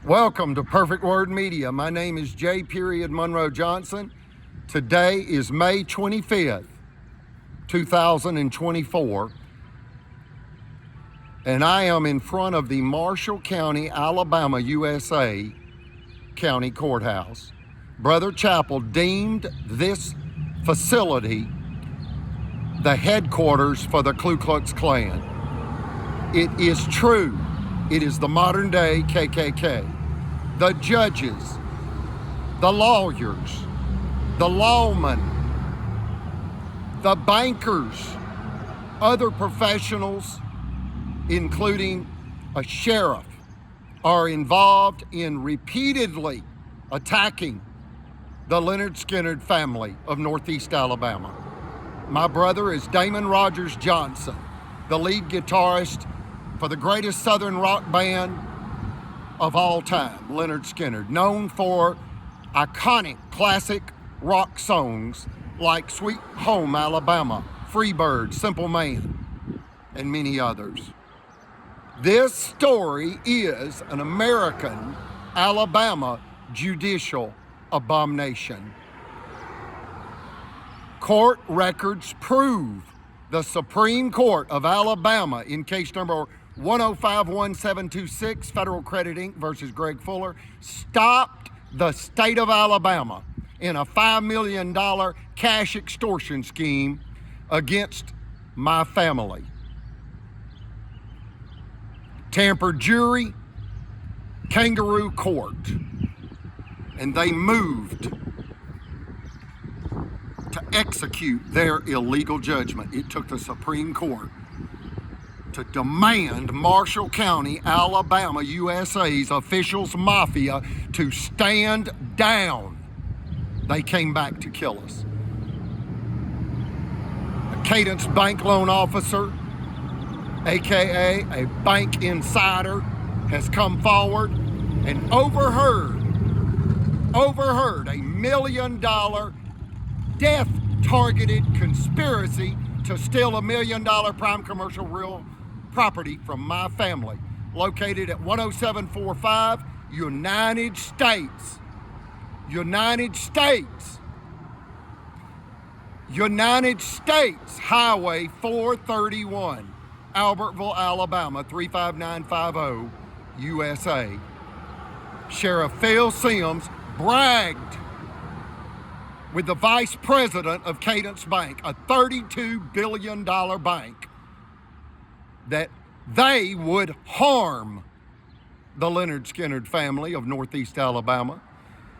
Welcome to Perfect Word Media. My name is J. Monroe Johnson. Today is May 25th, 2024, and I am in front of the Marshall County, Alabama, USA County Courthouse. Brother Chappell deemed this facility the headquarters for the Ku Klux Klan. It is true. It is the modern day KKK. The judges, the lawyers, the lawmen, the bankers, other professionals, including a sheriff, are involved in repeatedly attacking the Lynyrd Skynyrd family of Northeast Alabama. My brother is Damon Rogers Johnson, the lead guitarist for the greatest Southern rock band of all time, Lynyrd Skynyrd, known for iconic classic rock songs like Sweet Home Alabama, Freebird, Simple Man, and many others. This story is an American Alabama judicial abomination. Court records prove the Supreme Court of Alabama, in case number 1051726, Federal Credit Inc. versus Greg Fuller, stopped the state of Alabama in a $5 million cash extortion scheme against my family. Tamper jury, kangaroo court, and they moved to execute their illegal judgment. It took the Supreme Court to demand Marshall County, Alabama, USA's officials mafia to stand down. They came back to kill us. A Cadence bank loan officer, AKA a bank insider, has come forward and overheard $1 million death-targeted conspiracy to steal $1 million prime commercial real property from my family, located at 10745 United States Highway 431, Albertville, Alabama 35950, USA. Sheriff Phil Sims bragged with the vice president of Cadence Bank, a $32 billion bank, that they would harm the Lynyrd Skynyrd family of Northeast Alabama,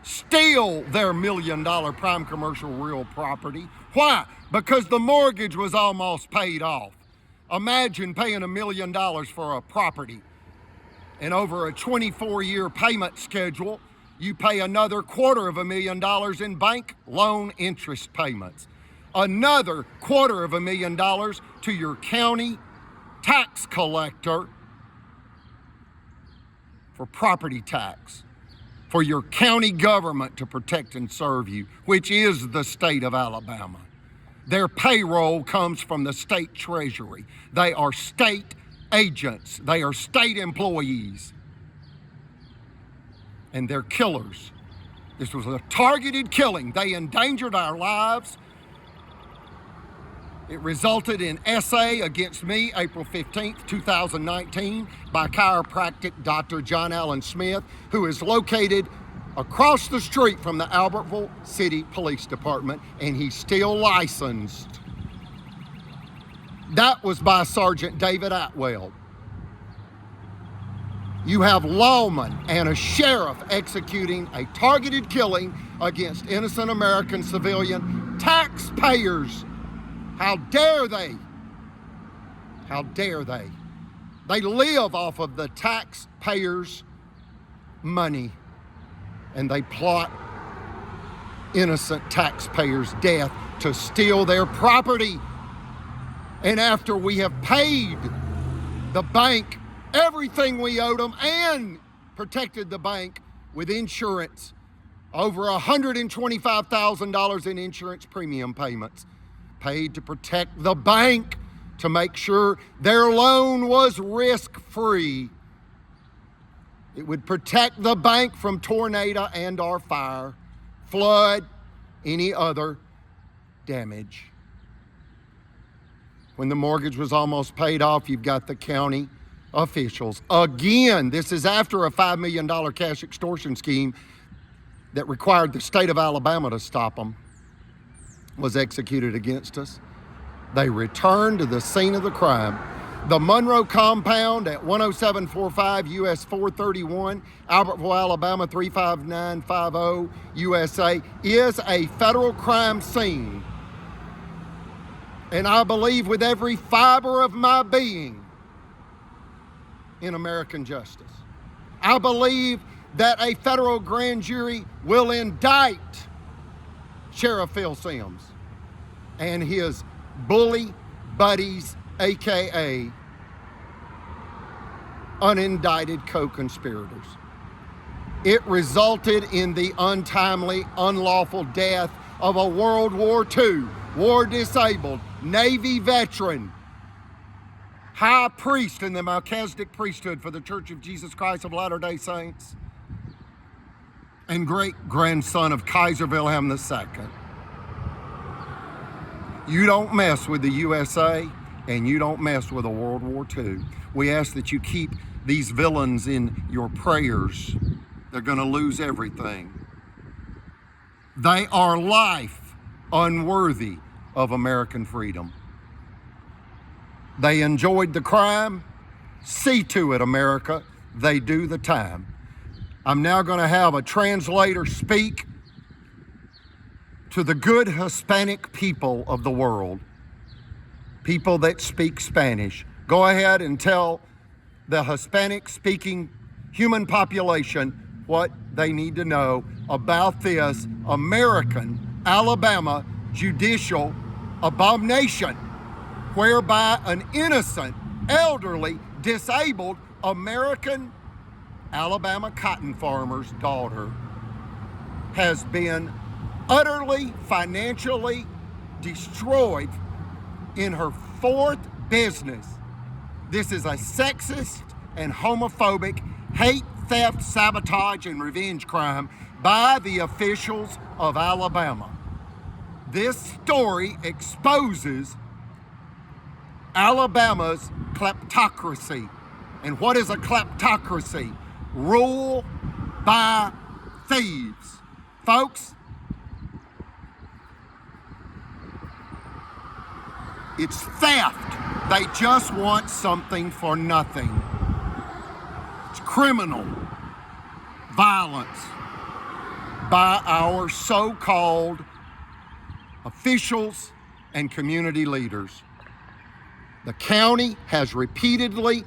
steal their $1 million prime commercial real property. Why? Because the mortgage was almost paid off. Imagine paying $1 million for a property, and over a 24-year payment schedule, you pay another $250,000 in bank loan interest payments, another $250,000 to your county tax collector for property tax, for your county government to protect and serve you, which is the state of Alabama. Their payroll comes from the state treasury. They are state agents. They are state employees. And they're killers. This was a targeted killing. They endangered our lives. It resulted in essay against me April 15th, 2019 by chiropractic Dr. John Allen Smith, who is located across the street from the Albertville City Police Department, and he's still licensed. That was by Sergeant David Atwell. You have lawmen and a sheriff executing a targeted killing against innocent American civilian taxpayers. How dare they? How dare they? They live off of the taxpayers' money, and they plot innocent taxpayers' death to steal their property. And after we have paid the bank everything we owed them and protected the bank with insurance, over $125,000 in insurance premium payments, paid to protect the bank, to make sure their loan was risk-free. It would protect the bank from tornado and or fire, flood, any other damage. When the mortgage was almost paid off, you've got the county officials. Again, this is after a $5 million cash extortion scheme that required the state of Alabama to stop them was executed against us. They returned to the scene of the crime. The Monroe compound at 10745 US 431, Albertville, Alabama 35950 USA is a federal crime scene. And I believe with every fiber of my being in American justice. I believe that a federal grand jury will indict Sheriff Phil Simms and his bully buddies, AKA unindicted co-conspirators. It resulted in the untimely, unlawful death of a World War II, war-disabled, Navy veteran, high priest in the Melchizedek priesthood for the Church of Jesus Christ of Latter-day Saints, and great-grandson of Kaiser Wilhelm II. You don't mess with the USA, and you don't mess with a World War II. We ask that you keep these villains in your prayers. They're going to lose everything. They are life unworthy of American freedom. They enjoyed the crime. See to it, America, they do the time. I'm now going to have a translator speak to the good Hispanic people of the world, people that speak Spanish. Go ahead and tell the Hispanic-speaking human population what they need to know about this American Alabama judicial abomination, whereby an innocent, elderly, disabled American Alabama cotton farmer's daughter has been utterly financially destroyed in her fourth business. This is a sexist and homophobic hate, theft, sabotage, and revenge crime by the officials of Alabama. This story exposes Alabama's kleptocracy. And what is a kleptocracy? Rule by thieves. Folks, it's theft. They just want something for nothing. It's criminal violence by our so-called officials and community leaders. The county has repeatedly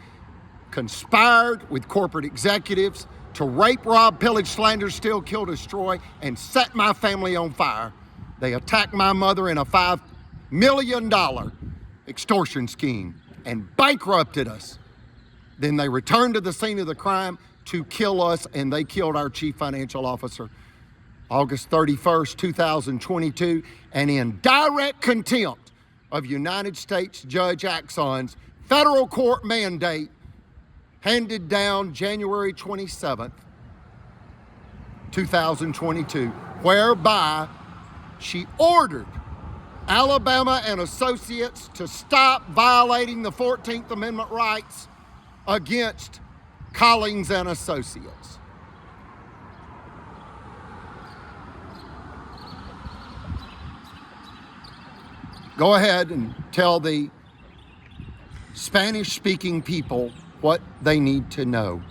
conspired with corporate executives to rape, rob, pillage, slander, steal, kill, destroy, and set my family on fire. They attacked my mother in a $5 million extortion scheme and bankrupted us. Then they returned to the scene of the crime to kill us, and they killed our chief financial officer August 31st, 2022, and in direct contempt of United States Judge Axon's federal court mandate handed down January 27th, 2022, whereby she ordered Alabama and Associates to stop violating the 14th Amendment rights against Collings and Associates. Go ahead and tell the Spanish-speaking people what they need to know.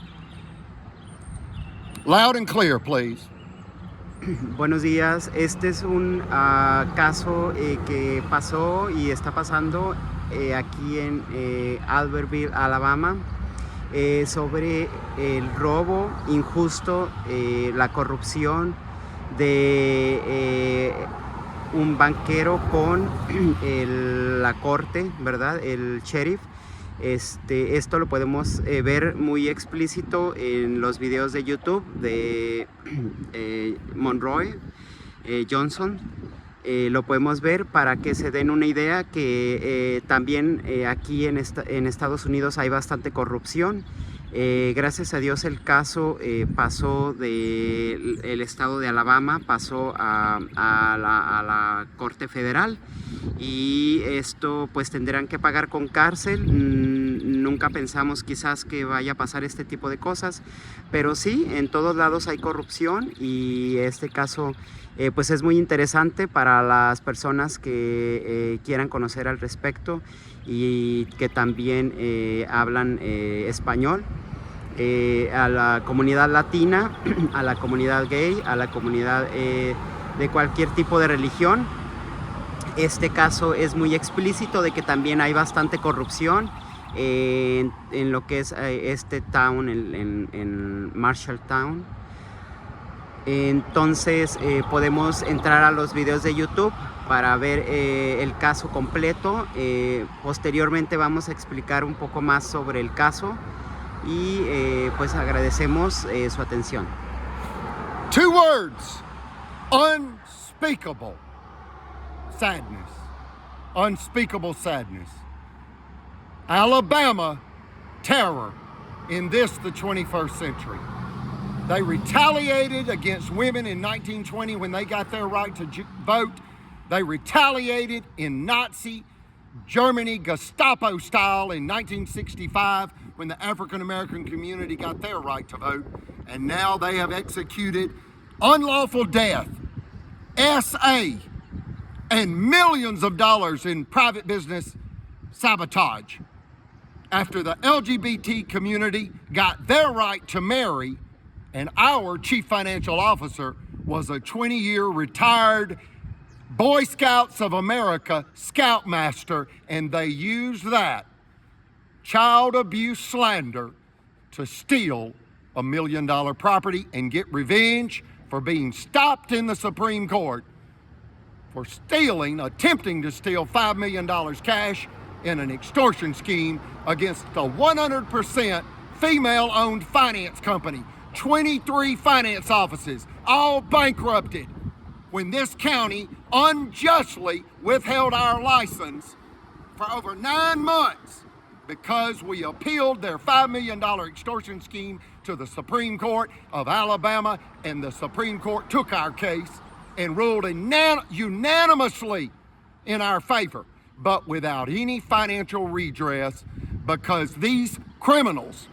Loud and clear, please. Buenos días, este es un caso que pasó y está pasando aquí en Albertville, Alabama, sobre el robo injusto, la corrupción de un banquero con la corte, ¿verdad? El sheriff. Esto lo podemos ver muy explícito en los videos de YouTube de Monroe Johnson. Lo podemos ver para que se den una idea que también aquí en Estados Unidos hay bastante corrupción Gracias a Dios el caso pasó del estado de Alabama, pasó a la Corte Federal, y esto pues tendrán que pagar con cárcel. Nunca pensamos quizás que vaya a pasar este tipo de cosas, pero sí, en todos lados hay corrupción, y este caso pues es muy interesante para las personas que quieran conocer al respecto y que también hablan español. A la comunidad latina, a la comunidad gay, a la comunidad de cualquier tipo de religión. Este caso es muy explícito de que también hay bastante corrupción en lo que es este town, en Marshalltown. Entonces podemos entrar a los videos de YouTube para ver el caso completo. Posteriormente vamos a explicar un poco más sobre el caso, y pues agradecemos su atención. 2 words: unspeakable sadness. Unspeakable sadness. Alabama terror in this, the 21st century. They retaliated against women in 1920 when they got their right to vote. They retaliated in Nazi Germany, Gestapo style, in 1965 when the African American community got their right to vote. And now they have executed unlawful death, SA, and millions of dollars in private business sabotage after the LGBT community got their right to marry, and our chief financial officer was a 20-year retired Boy Scouts of America Scoutmaster, and they used that child abuse slander to steal $1 million property and get revenge for being stopped in the Supreme Court for attempting to steal $5 million cash in an extortion scheme against a 100% female-owned finance company. 23 finance offices, all bankrupted, when this county unjustly withheld our license for over 9 months because we appealed their $5 million extortion scheme to the Supreme Court of Alabama, and the Supreme Court took our case and ruled unanimously in our favor, but without any financial redress, because these criminals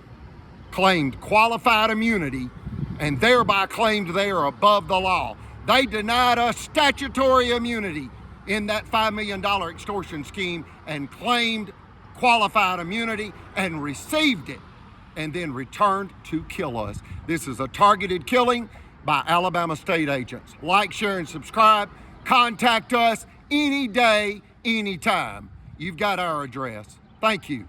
claimed qualified immunity and thereby claimed they are above the law. They denied us statutory immunity in that $5 million extortion scheme and claimed qualified immunity and received it, and then returned to kill us. This is a targeted killing by Alabama state agents. Like, share, and subscribe. Contact us any day, anytime. You've got our address. Thank you.